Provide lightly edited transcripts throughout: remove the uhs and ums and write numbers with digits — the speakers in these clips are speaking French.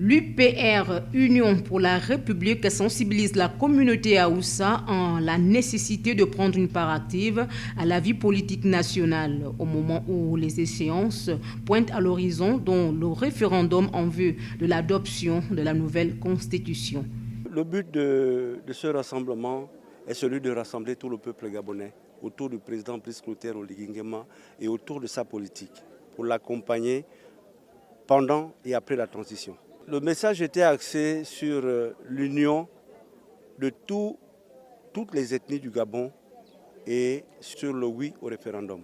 L'UPR, Union pour la République, sensibilise la communauté Haoussa en la nécessité de prendre une part active à la vie politique nationale au moment où les échéances pointent à l'horizon, dont le référendum en vue de l'adoption de la nouvelle constitution. Le but de ce rassemblement est celui de rassembler tout le peuple gabonais autour du président Brice Clotaire Oligui Nguema et autour de sa politique pour l'accompagner pendant et après la transition. Le message était axé sur l'union de toutes les ethnies du Gabon et sur le oui au référendum.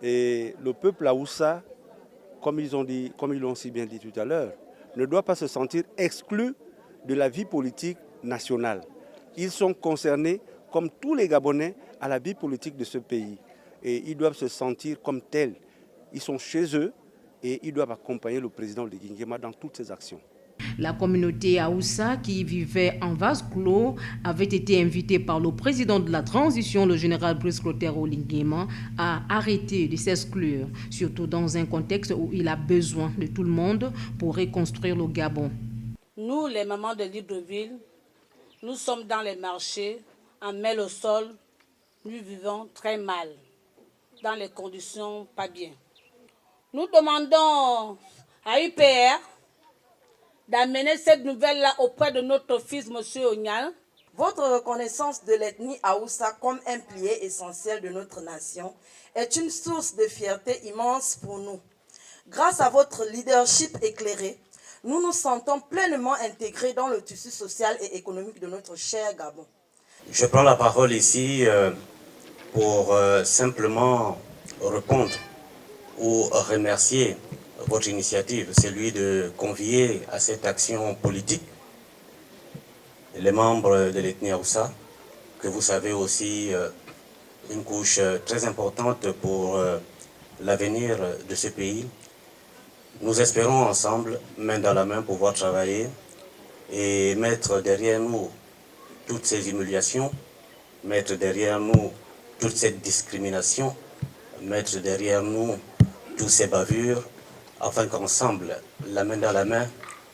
Et le peuple Haoussa, comme ils l'ont si bien dit tout à l'heure, ne doit pas se sentir exclu de la vie politique nationale. Ils sont concernés, comme tous les Gabonais, à la vie politique de ce pays. Et ils doivent se sentir comme tels. Ils sont chez eux et ils doivent accompagner le président Oligui Nguema dans toutes ses actions. La communauté Haoussa, qui vivait en vase clos, avait été invitée par le président de la transition, le général Brice Clotaire Oligui Nguema, à arrêter de s'exclure, surtout dans un contexte où il a besoin de tout le monde pour reconstruire le Gabon. Nous, les mamans de Libreville, nous sommes dans les marchés, en mêle au sol, nous vivons très mal, dans les conditions pas bien. Nous demandons à UPR d'amener cette nouvelle-là auprès de notre fils, M. Ognal. Votre reconnaissance de l'ethnie Haoussa comme un pilier essentiel de notre nation est une source de fierté immense pour nous. Grâce à votre leadership éclairé, nous nous sentons pleinement intégrés dans le tissu social et économique de notre cher Gabon. Je prends la parole ici pour simplement répondre ou remercier votre initiative, celui de convier à cette action politique les membres de l'ethnie Haoussa, que vous savez aussi une couche très importante pour l'avenir de ce pays. Nous espérons ensemble, main dans la main, pouvoir travailler et mettre derrière nous toutes ces humiliations, mettre derrière nous toute cette discrimination, mettre derrière nous toutes ces bavures, afin qu'ensemble, la main dans la main,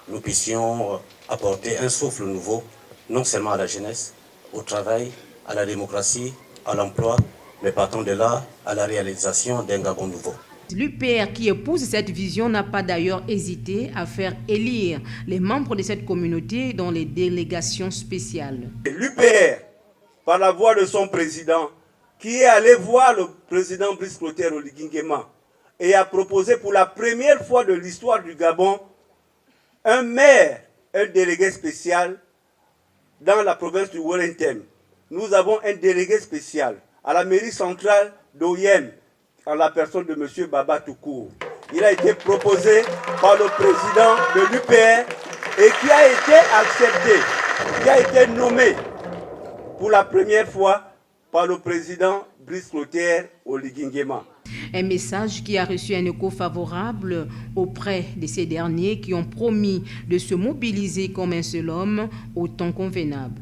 nous puissions apporter un souffle nouveau, non seulement à la jeunesse, au travail, à la démocratie, à l'emploi, mais partant de là, à la réalisation d'un Gabon nouveau. L'UPR qui épouse cette vision n'a pas d'ailleurs hésité à faire élire les membres de cette communauté dans les délégations spéciales. L'UPR, par la voix de son président, qui est allé voir le président Brice Clotaire Oligui Nguema et a proposé pour la première fois de l'histoire du Gabon un maire, un délégué spécial dans la province du Wellington. Nous avons un délégué spécial à la mairie centrale d'Oyem, en la personne de M. Baba Toukour. Il a été proposé par le président de l'UPR et qui a été accepté, qui a été nommé pour la première fois par le président Brice Clotaire Oligui Nguema. Un message qui a reçu un écho favorable auprès de ces derniers qui ont promis de se mobiliser comme un seul homme au temps convenable.